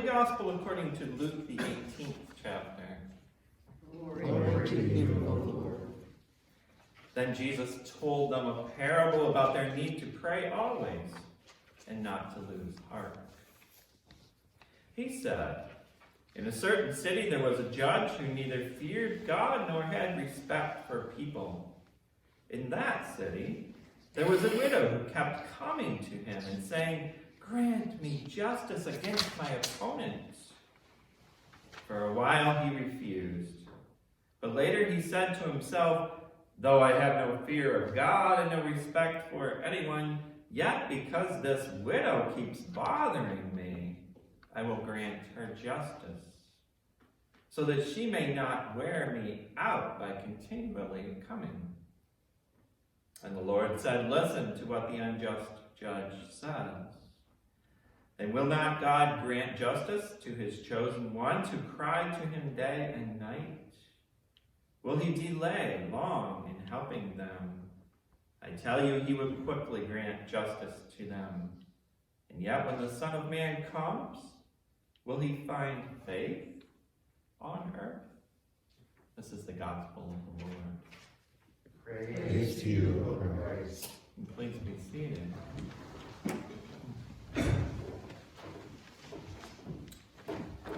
Gospel according to Luke, the 18th chapter. Glory to you, O Lord. Then Jesus told them a parable about their need to pray always and not to lose heart. He said, in a certain city there was a judge who neither feared God nor had respect for people. In that city there was a widow who kept coming to him and saying, "Grant me justice against my opponents." For a while he refused. But later he said to himself, "Though I have no fear of God and no respect for anyone, yet because this widow keeps bothering me, I will grant her justice, so that she may not wear me out by continually coming." And the Lord said, "Listen to what the unjust judge says. And will not God grant justice to his chosen ones who cry to him day and night? Will he delay long in helping them? I tell you, he will quickly grant justice to them. And yet when the Son of Man comes, will he find faith on earth?" This is the gospel of the Lord. Praise to you, O Christ. Please be seated.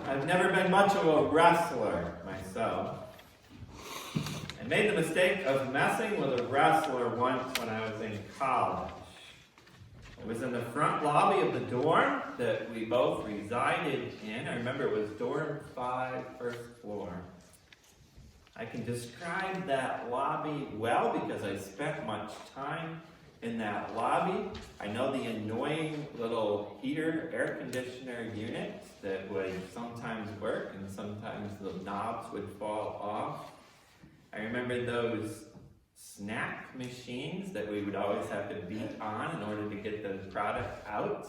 I've never been much of a wrestler myself. I made the mistake of messing with a wrestler once when I was in college. It was in the front lobby of the dorm that we both resided in. I remember it was dorm 5, first floor. I can describe that lobby well because I spent much time in that lobby. I know the annoying little heater, air conditioner unit that would sometimes work and sometimes the knobs would fall off. I remember those snack machines that we would always have to beat on in order to get the product out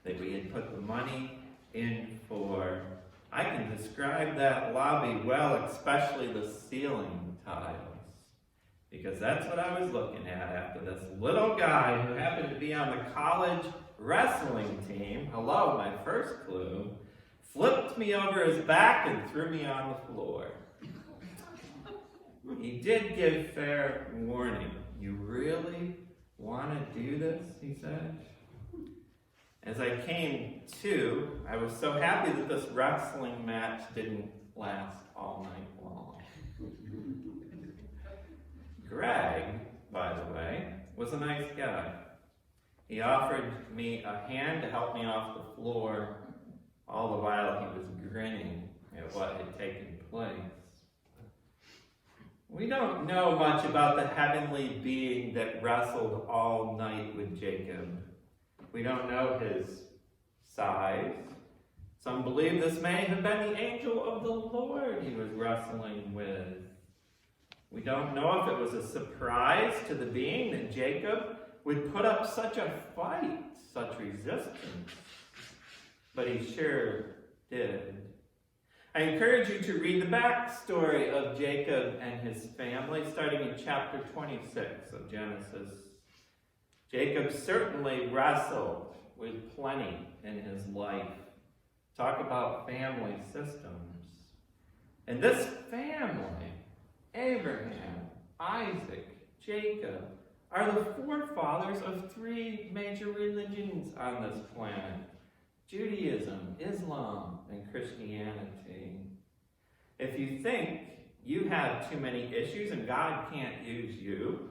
that we had put the money in for. I can describe that lobby well, especially the ceiling tiles, because that's what I was looking at after this little guy who happened to be on the college wrestling team, hello, my first clue, flipped me over his back and threw me on the floor. He did give fair warning. "You really want to do this?" he said. As I came to, I was so happy that this wrestling match didn't last all night long. Greg, by the way, was a nice guy. He offered me a hand to help me off the floor, all the while he was grinning at what had taken place. We don't know much about the heavenly being that wrestled all night with Jacob. We don't know his size. Some believe this may have been the angel of the Lord he was wrestling with. We don't know if it was a surprise to the being that Jacob would put up such a fight, such resistance. But he sure did. I encourage you to read the backstory of Jacob and his family, starting in chapter 26 of Genesis. Jacob certainly wrestled with plenty in his life. Talk about family systems. And this family, Abraham, Isaac, Jacob, are the forefathers of 3 major religions on this planet: Judaism, Islam, and Christianity. If you think you have too many issues and God can't use you,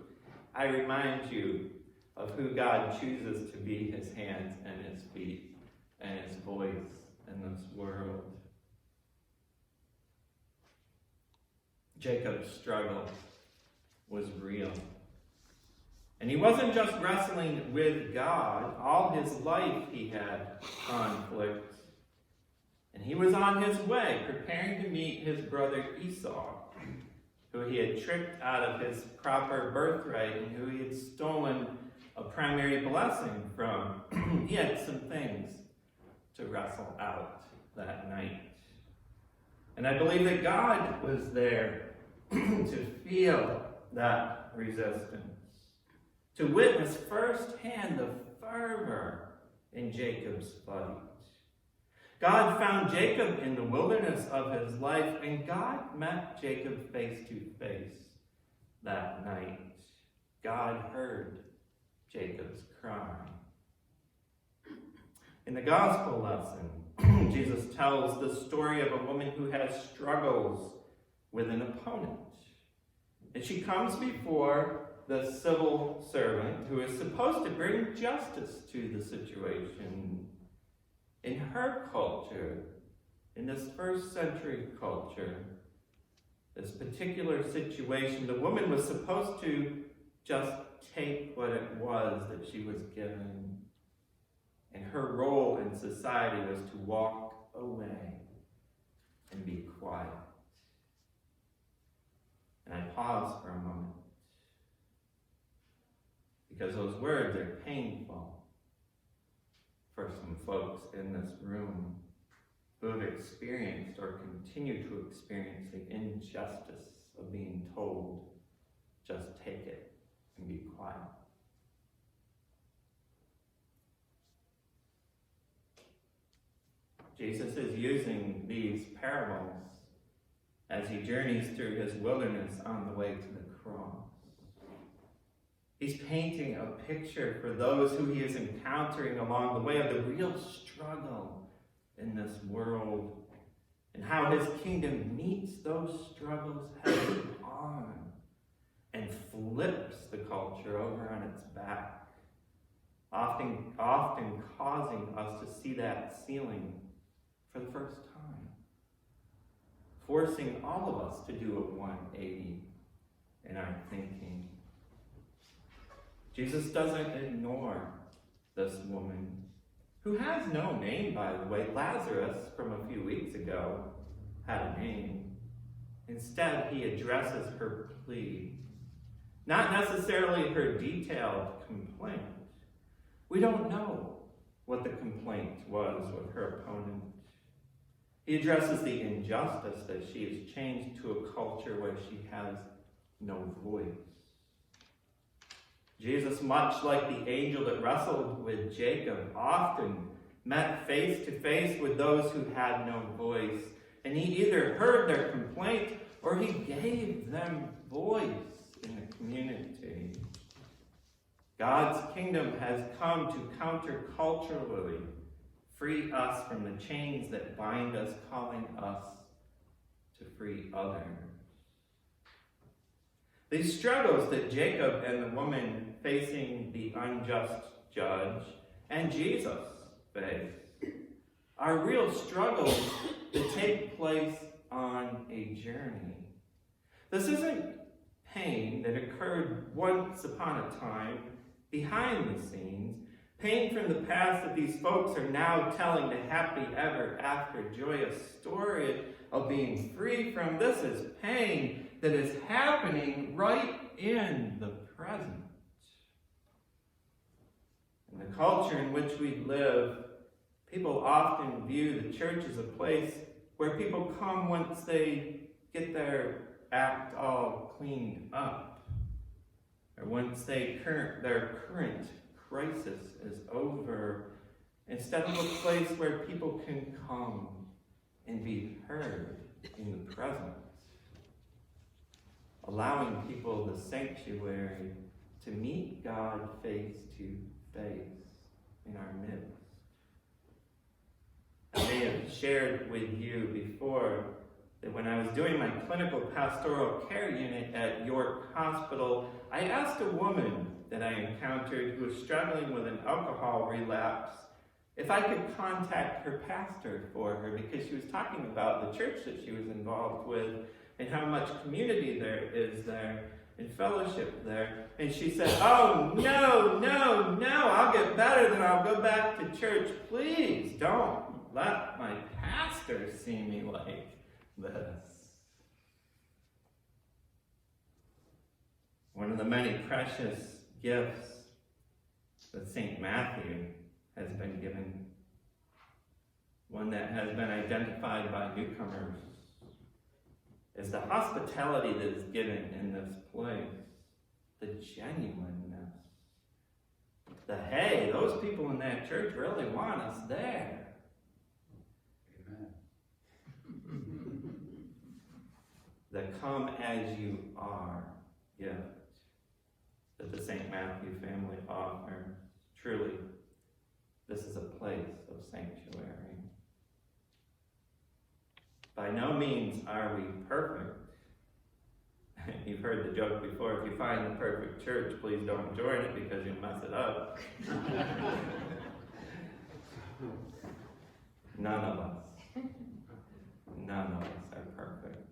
I remind you of who God chooses to be his hands and his feet and his voice in this world. Jacob's struggle was real. And he wasn't just wrestling with God. All his life he had conflict. And he was on his way, preparing to meet his brother Esau, who he had tricked out of his proper birthright and who he had stolen a primary blessing from. He had some things to wrestle out that night. And I believe that God was there to feel that resistance, to witness firsthand the fervor in Jacob's fight. God found Jacob in the wilderness of his life, and God met Jacob face to face that night. God heard Jacob's cry. In the gospel lesson, Jesus tells the story of a woman who has struggles with an opponent. And she comes before the civil servant who is supposed to bring justice to the situation. In her culture, in this first century culture, this particular situation, the woman was supposed to just take what it was that she was given. And her role in society was to walk away and be quiet. And I pause for a moment, because those words are painful for some folks in this room who have experienced or continue to experience the injustice of being told, just take it and be quiet. Jesus is using these parables as he journeys through his wilderness on the way to the cross. He's painting a picture for those who he is encountering along the way of the real struggle in this world and how his kingdom meets those struggles head on and flips the culture over on its back, often causing us to see that ceiling for the first time, forcing all of us to do a 180 in our thinking. Jesus doesn't ignore this woman, who has no name, by the way. Lazarus, from a few weeks ago, had a name. Instead, he addresses her plea, not necessarily her detailed complaint. We don't know what the complaint was with her opponent. He addresses the injustice that she is chained to a culture where she has no voice. Jesus, much like the angel that wrestled with Jacob, often met face to face with those who had no voice. And he either heard their complaint or he gave them voice in the community. God's kingdom has come to counterculturally free us from the chains that bind us, calling us to free others. These struggles that Jacob and the woman facing the unjust judge and Jesus face are real struggles that take place on a journey. This isn't pain that occurred once upon a time behind the scenes, pain from the past that these folks are now telling the happy ever after joyous story of being free from. This is pain that is happening right in the present. In the culture in which we live, people often view the church as a place where people come once they get their act all cleaned up, or once their current crisis is over, instead of a place where people can come and be heard in the present, allowing people the sanctuary to meet God face to face in our midst. I may have shared with you before that when I was doing my clinical pastoral care unit at York Hospital, I asked a woman that I encountered who was struggling with an alcohol relapse if I could contact her pastor for her, because she was talking about the church that she was involved with and how much community there is there and fellowship there. And she said, "Oh, no, I'll get better, then I'll go back to church. Please don't let my pastor see me like this." One of the many precious gifts that St. Matthew has been given, one that has been identified by newcomers, is the hospitality that is given in this place, the genuineness. The, hey, those people in that church really want us there. the come as you are gift that the St. Matthew family offers. Truly, this is a place of sanctuary. By no means are we perfect. You've heard the joke before, if you find the perfect church, please don't join it because you'll mess it up. None of us are perfect.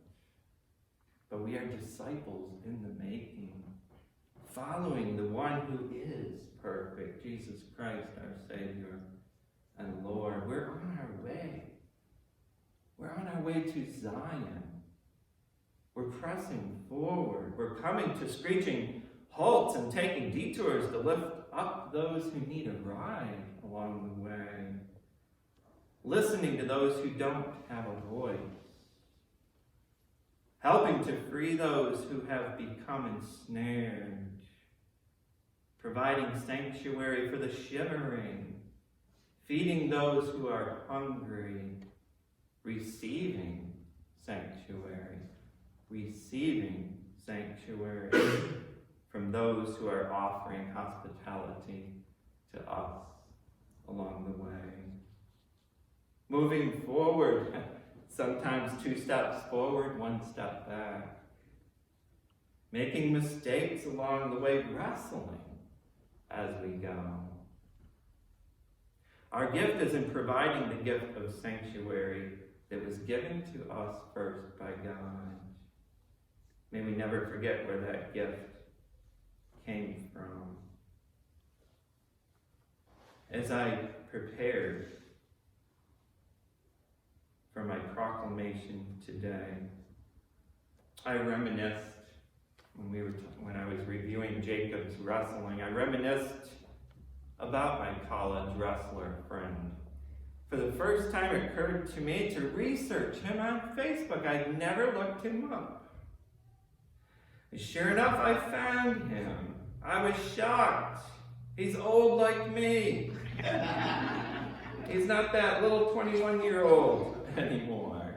But we are disciples in the making, following the one who is perfect, Jesus Christ, our Savior and Lord. We're on our way. We're on our way to Zion. We're pressing forward. We're coming to screeching halts and taking detours to lift up those who need a ride along the way. Listening to those who don't have a voice. Helping to free those who have become ensnared. Providing sanctuary for the shivering. Feeding those who are hungry. Receiving sanctuary. Receiving sanctuary from those who are offering hospitality to us along the way. Moving forward, sometimes 2 steps forward, 1 step back. Making mistakes along the way, wrestling as we go. Our gift is in providing the gift of sanctuary that was given to us first by God. May we never forget where that gift came from. As I prepared for my proclamation today, I reminisced when I was reviewing Jacob's wrestling. I reminisced about my college wrestler friend. For the first time, it occurred to me to research him on Facebook. I'd never looked him up. Sure enough, I found him. I was shocked. He's old like me. He's not that little 21-year-old anymore.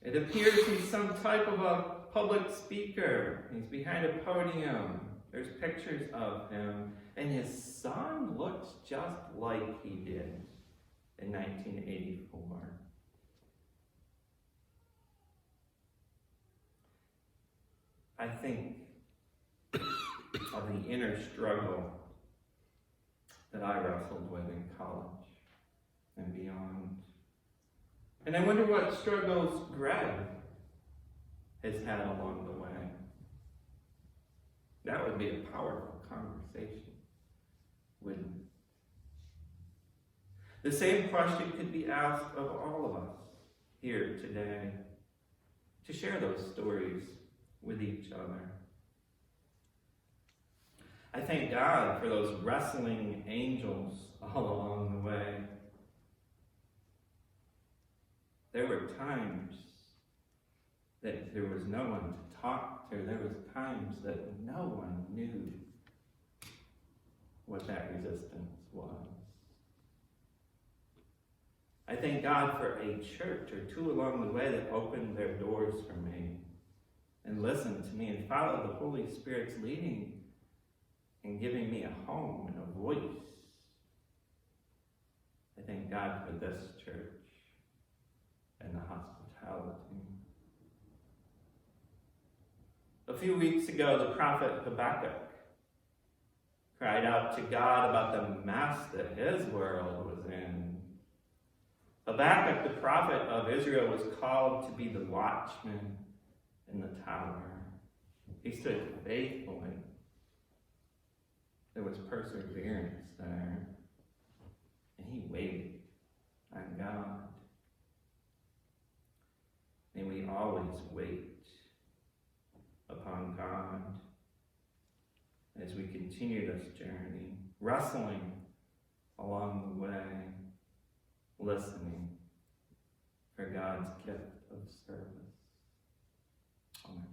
It appears he's some type of a public speaker. He's behind a podium. There's pictures of him. And his son looks just like he did in 1984. I think of the inner struggle that I wrestled with in college and beyond. And I wonder what struggles Greg has had along the way. That would be a powerful conversation, wouldn't it? The same question could be asked of all of us here today, to share those stories with each other. I thank God for those wrestling angels all along the way. There were times that there was no one to talk to. There was times that no one knew what that resistance was. I thank God for a church or two along the way that opened their doors for me and listened to me and followed the Holy Spirit's leading and giving me a home and a voice. I thank God for this church and the hospitality. A few weeks ago, the prophet Habakkuk cried out to God about the mess that his world was in. Habakkuk, the prophet of Israel, was called to be the watchman in the tower. He stood faithfully. There was perseverance there. And he waited on God. May we always wait upon God as we continue this journey, wrestling along the way, listening for God's gift of service. Amen.